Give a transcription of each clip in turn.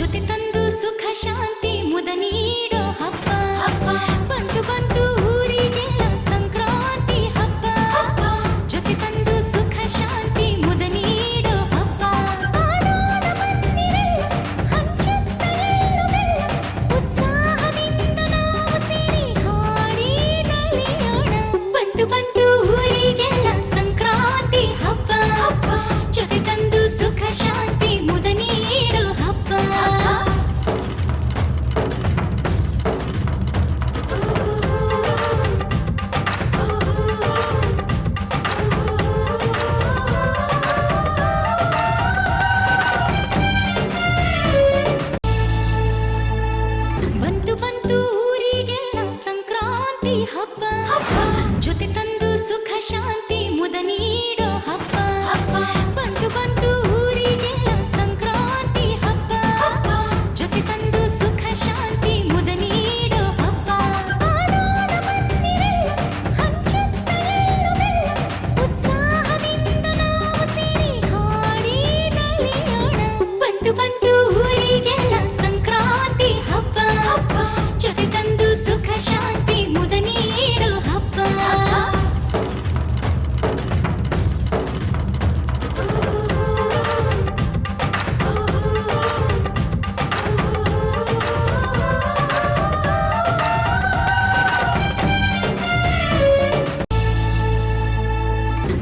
ಜೊತೆ ತಂದು ಸುಖ ಶಾಂತಿ ಮುದ ನೀಡೋ ಹಬ್ಬ ಬಂತು ಬಂತು ಊರಿಗೆಲ್ಲ ಸಂಕ್ರಾಂತಿ ಹಬ್ಬ ಜೊತೆ ತಂದು ಸುಖ ಶಾಂತಿ ಮುದ ನೀಡೋ ಹಬ್ಬ ಆಡೋಣ ಬನ್ನಿರೆಲ್ಲ ಹಂಚುತ್ತ ಎಳ್ಳು ಬೆಲ್ಲ ಉತ್ಸಾಹದಿಂದ ನಾವು ಸೇರಿ ಹಾಡಿ ನಲಿಯೋಣ ಬಂತು ಬಂತು ಊರಿಗೆಲ್ಲ ಸಂಕ್ರಾಂತಿ ಹಬ್ಬ ಜೊತೆ ತಂದು ಸುಖ ಶಾಂತಿ ಮುದ ನೀಡೋ ಹಬ್ಬ ಬಂತು ಬಂತು ಊರಿಗೆಲ್ಲ ಸಂಕ್ರಾಂತಿ ಹಬ್ಬ ಜೊತೆ ತಂದು ಸುಖ ಶಾಂತಿ ಮುದ ನೀಡೋ ಹಬ್ಬ ಬಂತು ಬಂತು ಊರಿಗೆಲ್ಲ ಸಂಕ್ರಾಂತಿ ಹಬ್ಬ ಜೊತೆ ತಂದು ಸುಖ ಶಾಂತಿ ಮುದ ನೀಡೋ ಹಬ್ಬ ಆಡೋಣ ಬನ್ನಿರೆಲ್ಲ ಹಂಚುತ್ತ ಎಳ್ಳು ಬೆಲ್ಲ ಉತ್ಸಾಹದಿಂದ ನಾವು ಸೇರಿ ಹಾಡಿ ನಲಿಯೋಣ ಬಂತು ಬಂತು ಊರಿಗೆಲ್ಲ ಸಂಕ್ರಾಂತಿ ಹಬ್ಬ ಜೊತೆ ತಂದು ಸುಖ ಶಾಂತಿ ಮುದ ನೀಡೋ ಹಬ್ಬ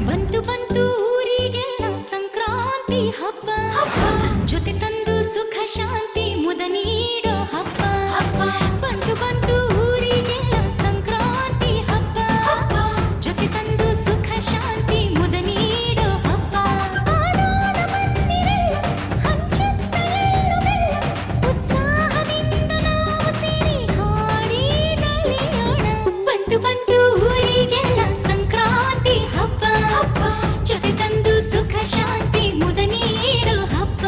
ಬಂತು ಬಂತು ಊರಿಗೆಲ್ಲ ಸಂಕ್ರಾಂತಿ ಹಬ್ಬ ಜೊತೆ ತಂದು ಸುಖ ಶಾಂತಿ ಮುದ ನೀಡೋ ಹಬ್ಬ ಬಂತು ಬಂತು ಊರಿಗೆಲ್ಲ ಸಂಕ್ರಾಂತಿ ಹಬ್ಬ ಜೊತೆ ತಂದು ಸುಖ ಶಾಂತಿ ಮುದ ನೀಡೋ ಹಬ್ಬ ಆಡೋಣ ಬನ್ನಿರೆಲ್ಲ ಹಂಚುತ್ತ ಎಳ್ಳು ಬೆಲ್ಲ ಉತ್ಸಾಹದಿಂದ ನಾವು ಸೇರಿ ಹಾಡಿ ನಲಿಯೋಣ ಬಂತು ಬಂತು ಊರಿಗೆಲ್ಲ ಸಂಕ್ರಾಂತಿ ಹಬ್ಬ ಜೊತೆ ತಂದು ಸುಖ ಶಾಂತಿ ಮುದ ನೀಡೋ ಹಬ್ಬ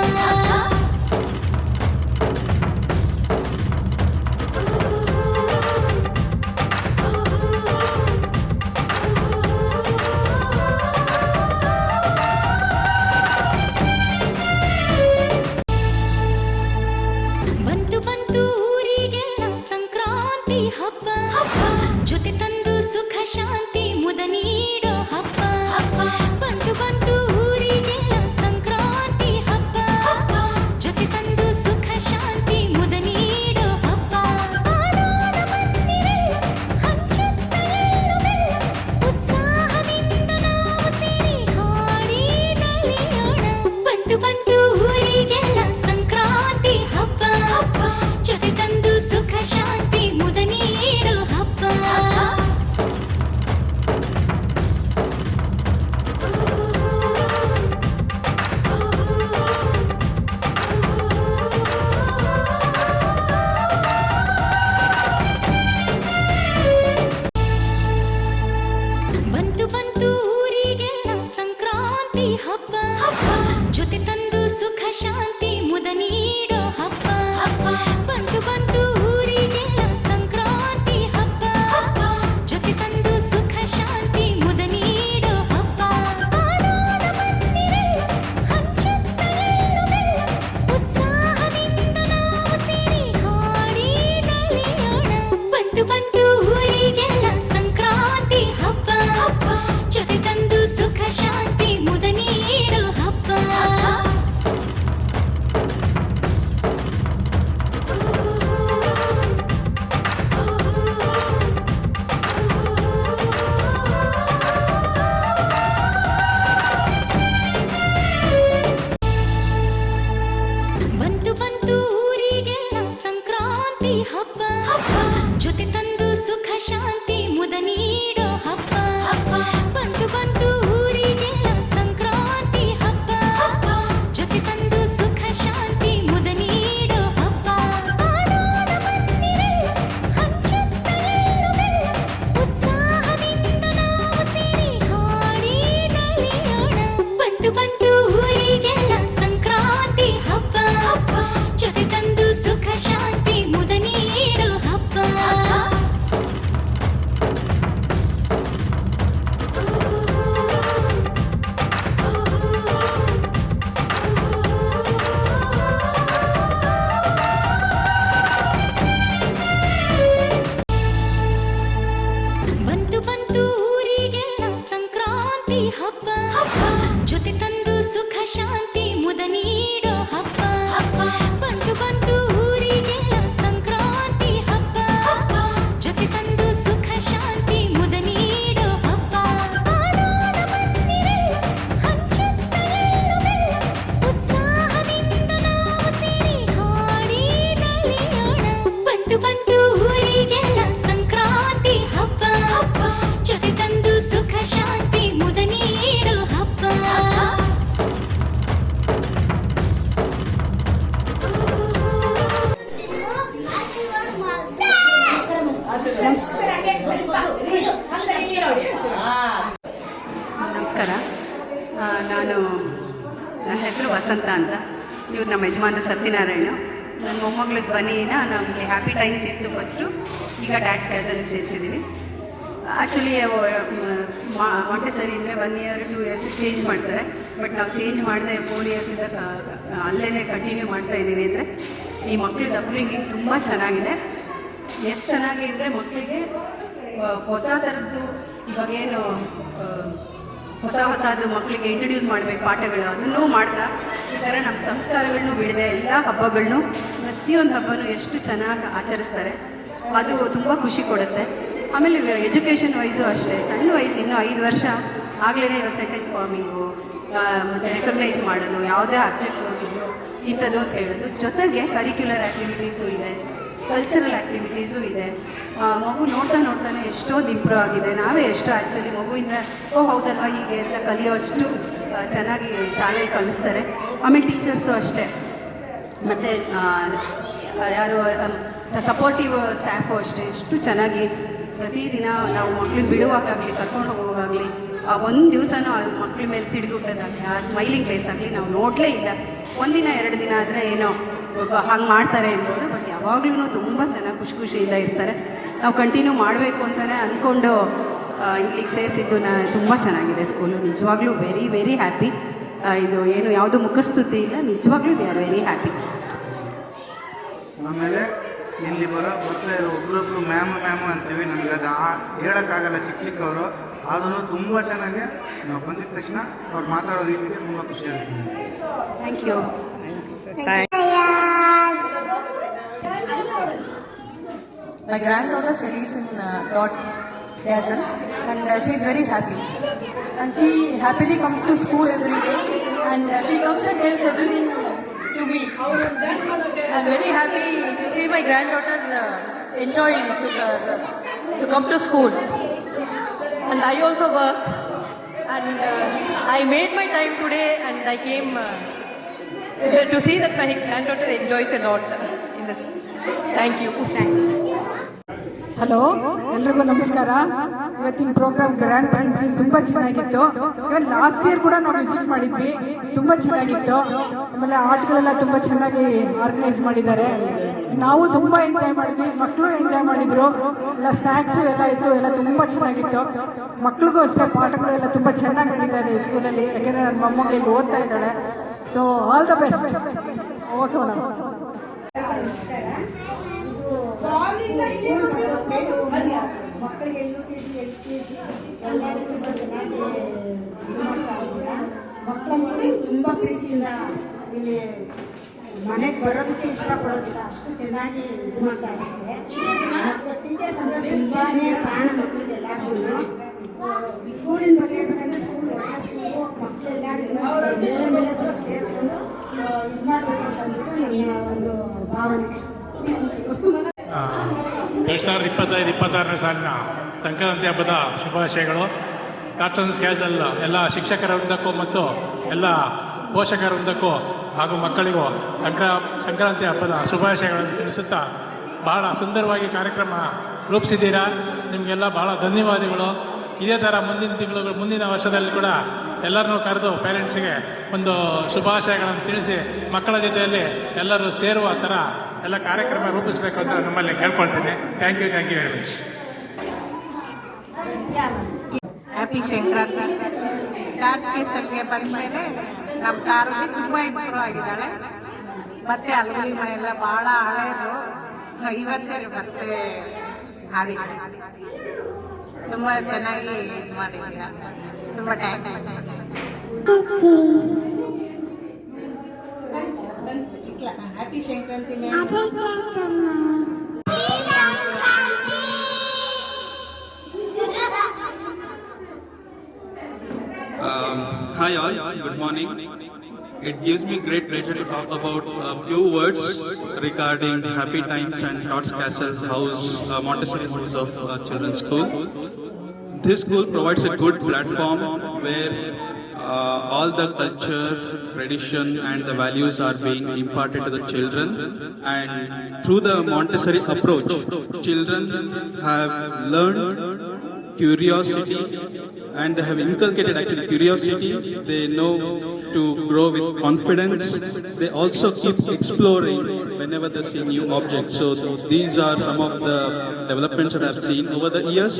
ಬಂತು ಬಂತು ಊರಿಗೆಲ್ಲ ಸಂಕ್ರಾಂತಿ ಹಬ್ಬ ಜೊತೆ ತಂದು ಸುಖ ಶಾಂತಿ ಮುದ ನೀಡೋ ಹಬ್ಬ ಬಂತು ಬಂತು ಊರಿಗೆಲ್ಲ ಸಂಕ್ರಾಂತಿ ಹಬ್ಬ ಜೊತೆ ತಂದು ಸುಖ ಶಾಂತಿ ಮುದ ನೀಡೋ ಹಬ್ಬ ಆಡೋಣ ಬನ್ನಿರೆಲ್ಲ ಹಂಚುತ್ತ ಎಳ್ಳು ಬೆಲ್ಲ ಉತ್ಸಾಹದಿಂದ ನಾವು ಸೇರಿ ಹಾಡಿ ನಲಿಯೋಣ ಬಂತು ಬಂತು ಊರಿಗೆಲ್ಲ ಸಂಕ್ರಾಂತಿ ಹಬ್ಬ ಜೊತೆ ತಂದು ಸುಖ ಶಾಂತಿ ಮುದ ನೀಡೋ ಹಬ್ಬ ಬಂತು ಬಂತು ಊರಿಗೆಲ್ಲ ಸಂಕ್ರಾಂತಿ ಹಬ್ಬ ಜೊತೆ ತಂದು ಸುಖ ಶಾಂತಿ ಮುದ ನೀಡೋ ಹಬ್ಬ ಬಂತು ಬಂತು ಊರಿಗೆಲ್ಲ ಸಂಕ್ರಾಂತಿ ಹಬ್ಬ ಜೊತೆ ತಂದು ಸುಖ ಶಾಂತಿ ಮುದ ನೀಡೋ ಹಬ್ಬ ಆಡೋಣ ಬನ್ನಿರೆಲ್ಲ ಹಂಚುತ್ತ ಎಳ್ಳು ಬೆಲ್ಲ ಉತ್ಸಾಹದಿಂದ ನಾವು ಸೇರಿ ಹಾಡಿ ನಲಿಯೋಣ ಬಂತು ಬಂತು ಊರಿಗೆಲ್ಲ ಸಂಕ್ರಾಂತಿ ಹಬ್ಬ ಜೊತೆ ತಂದು ಸುಖ ಶಾಂತಿ ಮುದ ನೀಡೋ ಹಬ್ಬ ಹಬ್ಬ ಹಬ್ಬ ಜೊತೆ ತಂದು ಸುಖ ಶಾಂತಿ ಮುದ ನೀಡೋ ಹಬ್ಬ ಹಬ್ಬ ಬಂತು ಬಂತು ಊರಿಗೆಲ್ಲ ಸಂಕ್ರಾಂತಿ ಹಬ್ಬ ಹಬ್ಬ ಜೊತೆ ತಂದು ಸುಖ ಶಾಂತಿ ಮುದ ನೀಡೋ ಹಬ್ಬ ಮಾಡೋಣ ಬನ್ನಿರೆಲ್ಲ ಹಂಚುತ್ತ ಎಳ್ಳು ಬೆಲ್ಲ ಉತ್ಸಾಹದಿಂದ ನಾವು ಸೇರಿ ಹಾಡಿ ನಲಿಯೋಣ ಬಂತು ಬಂತು ಊರಿಗೆಲ್ಲ ಸಂಕ್ರಾಂತಿ ಹಬ್ಬ ಹಬ್ಬ ಜೊತೆ ತಂದು ಸುಖ ಶಾಂತಿ ಮುದ ನೀಡೋ ಹಬ್ಬ ನಮಸ್ಕಾರ. ನನ್ನ ಹೆಸರು ವಸಂತ ಅಂತ. ಇವ್ರು ನಮ್ಮ ಯಜಮಾನ ಸತ್ಯನಾರಾಯಣ. ನನ್ನ ಮೊಮ್ಮಗಳ ಧ್ವನಿನ ನಮಗೆ ಹ್ಯಾಪಿ ಟೈಮ್ಸ್ ಇತ್ತು ಫಸ್ಟು, ಈಗ ಡ್ಯಾಡ್ಸ್ ಕ್ಯಾಸಲ್ಲಿ ಸೇರಿಸಿದ್ದೀವಿ. ಆ್ಯಕ್ಚುಲಿ ಮಾಂಟೆಸರಿ ಅಂದರೆ 1 year 2 years ಚೇಂಜ್ ಮಾಡ್ತಾರೆ. ಬಟ್ ನಾವು ಚೇಂಜ್ ಮಾಡದೆ 4 yearsಯಿಂದ ಅಲ್ಲೇ ಕಂಟಿನ್ಯೂ ಮಾಡ್ತಾ ಇದ್ದೀವಿ. ಅಂದರೆ ಈ ಮಕ್ಕಳದ್ದು ಅಪ್ಬ್ರಿಂಗಿಂಗ್ ತುಂಬ ಚೆನ್ನಾಗಿದೆ. ಎಷ್ಟು ಚೆನ್ನಾಗಿ ಅಂದರೆ ಮಕ್ಕಳಿಗೆ ಹೊಸ ಥರದ್ದು ಇವಾಗೇನು ಹೊಸದು ಮಕ್ಕಳಿಗೆ ಇಂಟ್ರಡ್ಯೂಸ್ ಮಾಡಬೇಕು ಪಾಠಗಳು, ಅದನ್ನೂ ಮಾಡ್ತಾ ಈ ಥರ ನಮ್ಮ ಸಂಸ್ಕಾರಗಳನ್ನೂ ಬಿಡದೆ ಎಲ್ಲ ಹಬ್ಬಗಳನ್ನೂ ಪ್ರತಿಯೊಂದು ಹಬ್ಬನೂ ಎಷ್ಟು ಚೆನ್ನಾಗಿ ಆಚರಿಸ್ತಾರೆ. ಅದು ತುಂಬ ಖುಷಿ ಕೊಡುತ್ತೆ. ಆಮೇಲೆ ಎಜುಕೇಷನ್ ವೈಸು ಅಷ್ಟೇ, ಸಣ್ಣ ವಯಸ್ಸು ಇನ್ನೂ 5 ವರ್ಷ ಆಗಲೇ ಸೆಂಟೆನ್ಸ್ ಫಾರ್ಮಿಂಗು ಮತ್ತು ರೆಕಗ್ನೈಸ್ ಮಾಡೋದು, ಯಾವುದೇ ಅಬ್ಜೆಕ್ಟ್ ತೋರಿಸಿದ್ರು ಇಂಥದ್ದು ಅಂತ ಹೇಳೋದು. ಜೊತೆಗೆ ಕರಿಕ್ಯುಲರ್ ಆ್ಯಕ್ಟಿವಿಟೀಸು ಇದೆ, ಕಲ್ಚರಲ್ ಆ್ಯಕ್ಟಿವಿಟೀಸು ಇದೆ. ಮಗು ನೋಡ್ತಾನೆ ಎಷ್ಟೊಂದು ಇಂಪ್ರೂವ್ ಆಗಿದೆ. ನಾವೇ ಎಷ್ಟು ಆ್ಯಕ್ಚುಲಿ ಮಗುವಿಂದ ಹೌದಲ್ವ ಹೀಗೆ ಅಂತ ಕಲಿಯೋಷ್ಟು ಚೆನ್ನಾಗಿ ಶಾಲೆಯಲ್ಲಿ ಕಲಿಸ್ತಾರೆ. ಆಮೇಲೆ ಟೀಚರ್ಸು ಅಷ್ಟೇ, ಮತ್ತು ಯಾರು ಸಪೋರ್ಟಿವ್ ಸ್ಟಾಫು ಅಷ್ಟೇ ಎಷ್ಟು ಚೆನ್ನಾಗಿ ಪ್ರತಿದಿನ ನಾವು ಮಕ್ಳಿಗೆ ಬಿಡುವಾಗಲಿ ಕರ್ಕೊಂಡು ಹೋಗೋವಾಗಲಿ ಒಂದು ದಿವಸನೂ ಆ ಮಕ್ಳ ಮೇಲೆ ಸಿಡಿದುಟ್ಟದಾಗಲಿ ಆ ಸ್ಮೈಲಿಂಗ್ ಫೇಸ್ ಆಗಲಿ ನಾವು ನೋಡಲೇ ಇಲ್ಲ. 1 ದಿನ 2 ದಿನ ಆದರೆ ಏನೋ ಹಂಗೆ ಮಾಡ್ತಾರೆ ಎಂಬುದು, ಬಟ್ ಯಾವಾಗಲೂ ತುಂಬ ಚೆನ್ನಾಗಿ ಖುಷಿಯಿಂದ ಇರ್ತಾರೆ. ನಾವು ಕಂಟಿನ್ಯೂ ಮಾಡಬೇಕು ಅಂತಲೇ ಅಂದ್ಕೊಂಡು ಇಲ್ಲಿಗೆ ಸೇರಿಸಿದ್ದು ತುಂಬ ಚೆನ್ನಾಗಿದೆ ಸ್ಕೂಲು. ನಿಜವಾಗ್ಲೂ ವೆರಿ ವೆರಿ ಹ್ಯಾಪಿ. ಇದು ಏನು ಯಾವುದು ಮುಖಸ್ತುತಿ ಇಲ್ಲ, ನಿಜವಾಗ್ಲೂ ವಿ ಆರ್ ವೆರಿ ಹ್ಯಾಪಿ. ಆಮೇಲೆ ಇಲ್ಲಿ ಬರ್ತಾ ಇರೋ ಒಬ್ರೊಬ್ರು ಮ್ಯಾಮು ಅಂತೀವಿ. ನನಗೆ ಅದು ಹೇಳೋಕ್ಕಾಗಲ್ಲ ಚಿಕ್ಕವರು, ಆದ್ರೂ ತುಂಬ ಚೆನ್ನಾಗಿ ನಾವು ಬಂದಿದ ತಕ್ಷಣ ಅವ್ರು ಮಾತಾಡೋ ರೀತಿಗೆ ತುಂಬ ಖುಷಿ ಆಗುತ್ತೆ. Thank you. My granddaughter studies in Dodds Dazzle, and she is very happy. And she happily comes to school every day, and she comes and tells everything to me. I'm very happy to see my granddaughter enjoying to come to school. And I also work, and I made my time today, and I came to see that my granddaughter enjoys a lot in the school. Thank you. Hello, ಎಲ್ರಿಗೂ ನಮಸ್ಕಾರ. ಇವತ್ತಿನ program grand friends ತುಂಬ ಚೆನ್ನಾಗಿತ್ತು. ಇವನ್ last year ಕೂಡ ನಾವು visit ಮಾಡಿದ್ವಿ, ತುಂಬ ಚೆನ್ನಾಗಿತ್ತು. ಆಮೇಲೆ ಆಟಗಳೆಲ್ಲ ತುಂಬ ಚೆನ್ನಾಗಿ ಆರ್ಗನೈಸ್ ಮಾಡಿದ್ದಾರೆ. ನಾವು ತುಂಬ ಎಂಜಾಯ್ ಮಾಡಿದ್ವಿ, ಮಕ್ಕಳು ಎಂಜಾಯ್ ಮಾಡಿದ್ರು. ಎಲ್ಲ ಸ್ನ್ಯಾಕ್ಸ್ ಎಲ್ಲ ಇತ್ತು, ಎಲ್ಲ ತುಂಬ ಚೆನ್ನಾಗಿತ್ತು. ಮಕ್ಳಿಗೂ ಅಷ್ಟೇ ಪಾಠಗಳೆಲ್ಲ ತುಂಬ ಚೆನ್ನಾಗಿ ನಡೀತಾರೆ ಸ್ಕೂಲಲ್ಲಿ. ಯಾಕೆಂದರೆ ನನ್ನ ಮೊಮ್ಮಗಳಿಗೆ ಓದ್ತಾ ಇದ್ದಾಳೆ. So all the best. Okay madam. ಮಕ್ಕಳಿಗೆ UKG LKG ಎಲ್ಲರೂ ತುಂಬ ಚೆನ್ನಾಗಿ ಇದು ಮಾಡ್ತಾ ಇದ್ದೀರಾ. ಮಕ್ಕಳಂತೂ ತುಂಬ ಪ್ರೀತಿಯಿಂದ ಇಲ್ಲಿ ಮನೆಗೆ ಬರೋದಕ್ಕೆ ಇಷ್ಟಪಡೋದಿಲ್ಲ, ಅಷ್ಟು ಚೆನ್ನಾಗಿ ಇದು ಮಾಡ್ತಾ ಇದ್ದಾರೆ. ಮತ್ತು ಟೀಚರ್ಸ್ ಅಂದರೆ ತುಂಬಾ ಪ್ರಾಣ ಮಕ್ಕಳಿಗೆಲ್ಲರಿಗೂ. ಸ್ಕೂಲಿನ ಬಗ್ಗೆ ಹೇಳ್ಬೇಕಂದ್ರೆ ಸ್ಕೂಲ್ ಮಕ್ಕಳೆಲ್ಲರಿಗೂ ಬೇರೆ ಬೇರೆ ಸೇರಿಸ್ಕೊಂಡು ಇದು ಮಾಡಬೇಕು ಅಂತಂದ್ಬಿಟ್ಟು ನನ್ನ ಒಂದು ಭಾವನೆ. 2025-26ನೇ ಸಾಲಿನ ಸಂಕ್ರಾಂತಿ ಹಬ್ಬದ ಶುಭಾಶಯಗಳು. ಕಾರ್ಟೂನ್ಸ್ ಕ್ಯಾಸಲ್ ಎಲ್ಲ ಶಿಕ್ಷಕರ ವೃಂದಕ್ಕೂ ಮತ್ತು ಎಲ್ಲ ಪೋಷಕರ ವೃಂದಕ್ಕೂ ಹಾಗೂ ಮಕ್ಕಳಿಗೂ ಸಂಕ್ರಾಂತಿ ಹಬ್ಬದ ಶುಭಾಶಯಗಳನ್ನು ತಿಳಿಸುತ್ತಾ ಬಹಳ ಸುಂದರವಾಗಿ ಕಾರ್ಯಕ್ರಮ ರೂಪಿಸಿದ್ದೀರಾ. ನಿಮಗೆಲ್ಲ ಬಹಳ ಧನ್ಯವಾದಗಳು. ಇದೇ ಥರ ಮುಂದಿನ ವರ್ಷದಲ್ಲಿ ಕೂಡ ಎಲ್ಲರನ್ನೂ ಕರೆದು ಪೇರೆಂಟ್ಸಿಗೆ ಒಂದು ಶುಭಾಶಯಗಳನ್ನು ತಿಳಿಸಿ ಮಕ್ಕಳ ಜೊತೆಯಲ್ಲಿ ಎಲ್ಲರೂ ಸೇರುವ ಥರ ಎಲ್ಲ ಕಾರ್ಯಕ್ರಮ ರೂಪಿಸಬೇಕು ಅಂತ ನಮ್ಮಲ್ಲಿ ಕೇಳ್ಕೊಳ್ತೀನಿ. Thank you very much. Happy Sankranti. ಕಾರ್ತಿಕೆ ಬಂದ ಮೇಲೆ ನಮ್ಮ ತಾರುಷಿ ತುಂಬ ಇಂಪ್ರೂವ್ ಆಗಿದ್ದಾಳೆ. ಮತ್ತೆ ಅಲ್ಗುಲಿ ಮನೆಯೆಲ್ಲ ಭಾಳ ಹಳೆಯದು, ಇವತ್ತೇ ಮತ್ತೆ ಹಾಡಿದ್ದಾಳೆ. ತುಂಬ ಚೆನ್ನಾಗಿ ಇದು ಮಾಡಿದ್ದೀರಾ. ತುಂಬ thanks. Happy Sankranti Hi all, good morning. It gives me great pleasure to talk about a few words regarding Happy Times and Tots Castle House, Montessori House of Children's School. This school provides a good platform where all the culture, tradition and the values are being imparted to the children, and through the Montessori approach, children have learned curiosity and they have inculcated actually curiosity. They know to grow with confidence. They also keep exploring whenever they see new objects. So these are some of the developments that I've seen over the years,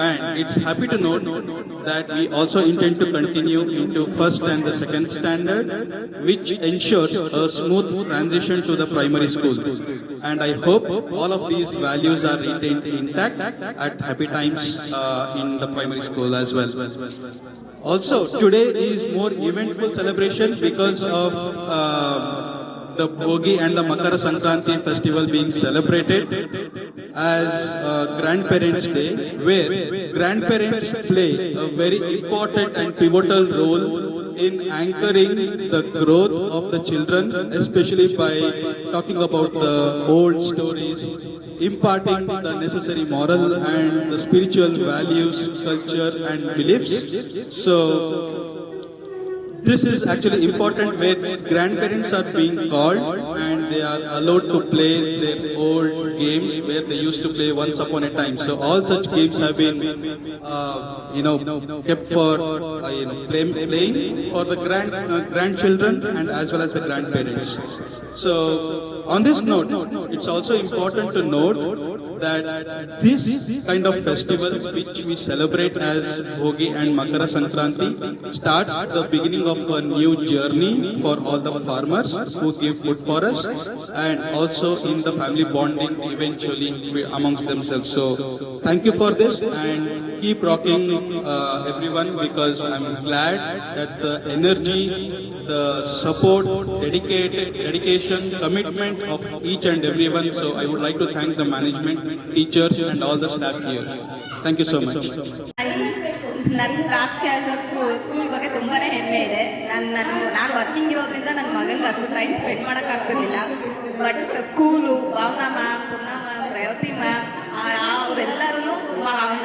and it's happy to note that we also intend to continue into first and the second standard, which ensures a smooth transition to the primary school. And I hope all of these values are retained intact at Happy Times in the primary school as well. Also, today is more eventful celebration because of the Bhogi and the Makara Sankranti festival being celebrated as Grandparents' Day, where grandparents play a very important and pivotal role in anchoring the growth of the children, especially by talking about the old stories, imparting the necessary moral and the spiritual values, culture and beliefs. So this is actually important where grandparents are being called and they are allowed to play their old games where they used to play once upon a time. So all such games have been kept for playing for the grandchildren and as well as the grandparents. So on this note, it's also important to note that this kind of festival which we celebrate as Bhogi and Makara Sankranti starts the beginning of a new journey for all the farmers who give food for us, and also in the family bonding eventually amongst themselves. So thank you for this and keep rocking everyone, because I'm glad that the energy, the support, dedication, commitment of each and everyone. So I would like to thank the management, teachers and all the staff here. Thank you so much. ನನ್ನ tots casual school ಬಗ್ಗೆ ತುಂಬಾ ಹೆಮ್ಮೆ ಇದೆ. ನಾನು working ಇರೋದ್ರಿಂದ ನನ್ನ ಮಗನಿಗೆ ಅಷ್ಟು ಟೈಮ್ ಸ್ಪೆಂಡ್ ಮಾಡೋಕ್ಕಾಗ್ತಿರ್ಲಿಲ್ಲ. But school, Bhavana ma'am, Sumna ma'am, Revathi ma'am, ಅವರೆಲ್ಲರೂ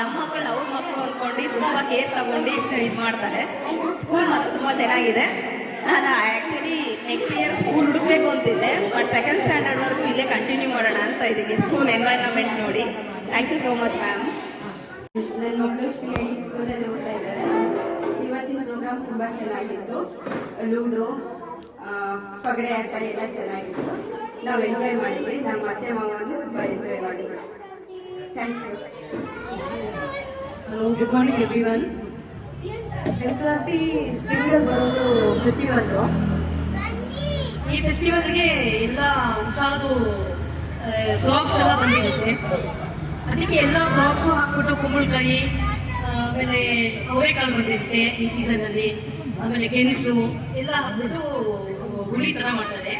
ನಮ್ಮ ಮಕ್ಕಳು ಅವ್ರ ಮಕ್ಕಳು ಅಂದ್ಕೊಂಡು ತುಂಬ ಕೇರ್ ತಗೊಂಡು ಇದು ಮಾಡ್ತಾರೆ. ಸ್ಕೂಲ್ ಮಾತ್ರ ತುಂಬ ಚೆನ್ನಾಗಿದೆ. ನಾನು ಆ್ಯಕ್ಚುಲಿ ನೆಕ್ಸ್ಟ್ ಇಯರ್ ಸ್ಕೂಲ್ ಹುಡುಕ್ಬೇಕು ಅಂತಿದ್ದೆ, ಬಟ್ ಸೆಕೆಂಡ್ ಸ್ಟ್ಯಾಂಡರ್ಡ್ವರೆಗೂ ಇಲ್ಲೇ ಕಂಟಿನ್ಯೂ ಮಾಡೋಣ ಅಂತ ಇದ್ದೀನಿ. ಸ್ಕೂಲ್ ಎನ್ವೈರನ್ಮೆಂಟ್ ನೋಡಿ. Thank you so much ma'am. ನನ್ನ ಮಗಳು ಶ್ರೀ ಸ್ಕೂಲಲ್ಲಿ ಓದ್ತಾ ಇದ್ದಾರೆ. ಇವತ್ತಿನ ಪ್ರೋಗ್ರಾಮ್ ತುಂಬ ಚೆನ್ನಾಗಿತ್ತು. ಲೂಡೋ, ಪಗಡೆ ಆಟ ಎಲ್ಲ ಚೆನ್ನಾಗಿತ್ತು. ನಾವು ಎಂಜಾಯ್ ಮಾಡಿದ್ವಿ. ನಮ್ಮ ಅತ್ತೆ ಮಾವನ್ನು ತುಂಬ ಎಂಜಾಯ್ ಮಾಡಿದ್ವಿ. Thank you. Good morning everyone. Sankranti ತಿಂಗಳಲ್ಲಿ ಬರೋದು ಫೆಸ್ಟಿವಲ್ಲು. ಈ ಫೆಸ್ಟಿವಲ್ಗೆ ಎಲ್ಲ ಹೊಸದು ಫ್ರಾಕ್ಸ್ ಎಲ್ಲ ಬಂದಿರುತ್ತೆ. ಅದಕ್ಕೆ ಎಲ್ಲ ಫ್ರಾಕ್ಸು ಹಾಕ್ಬಿಟ್ಟು ಕುಂಬಳಕಾಯಿ, ಆಮೇಲೆ ಅವರೆಕಾಳು ಬಂದಿರುತ್ತೆ ಈ ಸೀಸನ್ನಲ್ಲಿ, ಆಮೇಲೆ ಗೆಣಸು ಎಲ್ಲ ಹಾಕ್ಬಿಟ್ಟು ಹುಳಿ ಥರ ಮಾಡ್ತಾರೆ.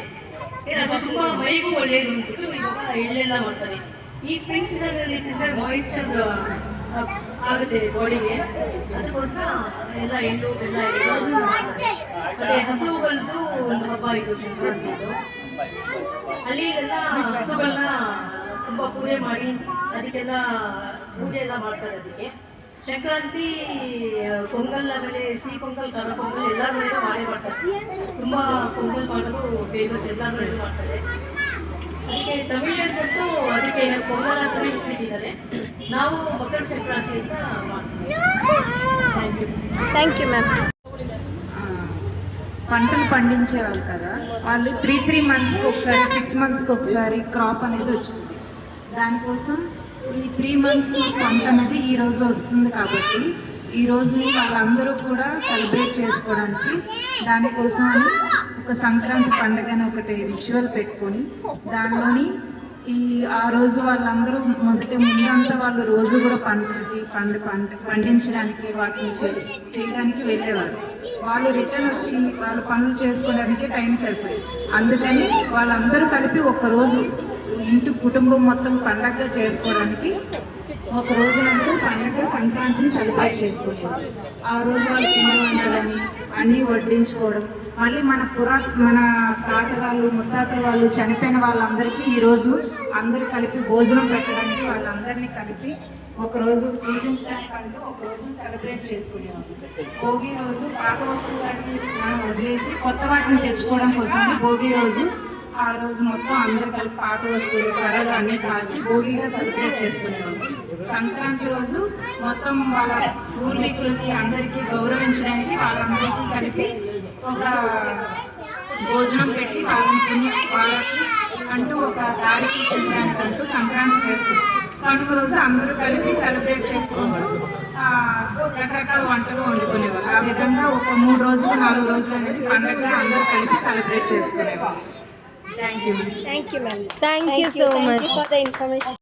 ಅದು ತುಂಬ ಮೈಗೂ ಒಳ್ಳೆಯದು ಅಂದ್ಬಿಟ್ಟು ಇವಾಗ ಎಳ್ಳೆಲ್ಲ ಮಾಡ್ತಾರೆ. ಈ ಸ್ಪ್ರಿಂಗ್ ಸೀಸನ್ನಲ್ಲಿ ತಿಂದರೆ ಮಾಯಿಸ್ಚರ್ ಆಗುತ್ತೆ ಬಾಡಿಗೆ, ಅದಕ್ಕೋಸ್ಕರ ಎಲ್ಲ ಎಳ್ಳು ಎಲ್ಲ ಮಾಡ್ತಾರೆ. ಮತ್ತೆ ಹಸುಗಳದ್ದು ಒಂದು ಹಬ್ಬ ಇದು ಸಂಕ್ರಾಂತಿದು. ಹಳ್ಳಿಯಲ್ಲೆಲ್ಲ ಹಸುಗಳನ್ನ ತುಂಬ ಪೂಜೆ ಮಾಡಿ ಅದಕ್ಕೆಲ್ಲ ಪೂಜೆ ಎಲ್ಲ ಮಾಡ್ತಾರೆ. ಅದಕ್ಕೆ ಸಂಕ್ರಾಂತಿ ಪೊಂಗಲ್, ಆಮೇಲೆ ಸಿಹಿ ಪೊಂಗಲ್, ಖಾರ ಪೊಂಗಲ್ ಎಲ್ಲರೂ ಮಾಡೇ ಮಾಡ್ತಾರೆ. ತುಂಬ ಪೊಂಗಲ್ ಮಾಡೋದು ಫೇಮಸ್, ಎಲ್ಲರೂ ಮಾಡ್ತಾರೆ. ಅದಕ್ಕೆ ತಮಿಳಿಯನ್ಸ್ ಅಂತೂ ಅದಕ್ಕೆ ಪೊಂಗಲ್ ಅಂತಲೇ ಹೆಸರಿಟ್ಟಿದ್ದಾರೆ. ನಾವು ಮಕರ ಸಂಕ್ರಾಂತಿ ಅಂತ ಮಾಡ್ತೀವಿ. Thank you ma'am. పంటలు పండించేవాళ్ళు కదా, వాళ్ళు 3 మంత్స్కి ఒకసారి, 6 మంత్స్కి ఒకసారి క్రాప్ అనేది వచ్చింది. దానికోసం ఈ 3 మంత్స్ పంట అనేది ఈరోజు వస్తుంది కాబట్టి ఈరోజు వాళ్ళందరూ కూడా సెలబ్రేట్ చేసుకోవడానికి దానికోసం అని ఒక సంక్రాంతి పండుగ అని ఒకటి రిచువల్ పెట్టుకొని దానిలోని ఆ రోజు వాళ్ళందరూ ముందంతా వాళ్ళు రోజు కూడా పండించడానికి వాటిని చేయడానికి వెళ్ళేవారు. వాళ్ళు రిటర్న్ వచ్చి వాళ్ళ పనులు చేసుకోవడానికి టైం సరిపోయింది. అందుకని వాళ్ళందరూ కలిపి ఒక్కరోజు ఇంటి కుటుంబం మొత్తం పండగగా చేసుకోవడానికి ఒక రోజునంటూ పండగ సంక్రాంతిని సెలబ్రేట్ చేసుకుంటారు. ఆ రోజు వాళ్ళు పిండి వంటలని అన్నీ వడ్డించుకోవడం, మళ్ళీ మన తాత వాళ్ళు ముత్తాత వాళ్ళు చనిపోయిన వాళ్ళందరికీ ఈరోజు అందరూ కలిపి భోజనం పెట్టడానికి వాళ్ళందరినీ కలిపి ఒకరోజు పూజించడానికి అంటూ ఒక రోజు సెలబ్రేట్ చేసుకునేవాళ్ళు. భోగి రోజు పాత వస్తువులన్నీ మనం వదిలేసి కొత్త వాటిని తెచ్చుకోవడం కోసం భోగి రోజు ఆ రోజు మొత్తం అందరూ కలిపి పాత వస్తువులు కర్రలు అన్నీ కాల్చి భోగిగా సెలబ్రేట్ చేసుకునేవాళ్ళు. సంక్రాంతి రోజు మొత్తం వాళ్ళ పూర్వీకులకి అందరికీ గౌరవించడానికి వాళ్ళందరికీ కలిపి ఒక భోజనం పెట్టి వాళ్ళకి అంటూ ఒక దారి చూపించడానికి అంటూ సంక్రాంతి చేసుకుంటారు. కనుక రోజు అందరూ కలిపి సెలబ్రేట్ చేసుకుంటూ రకరకాల వంటలు వండుకునేవాళ్ళు. ఆ విధంగా ఒక 3 రోజులు 4 రోజులు అనేది పండుగ అందరూ కలిపి సెలబ్రేట్ చేసుకునేవాళ్ళు. Thank you. Thank you, ma'am. Thank you so much for the information.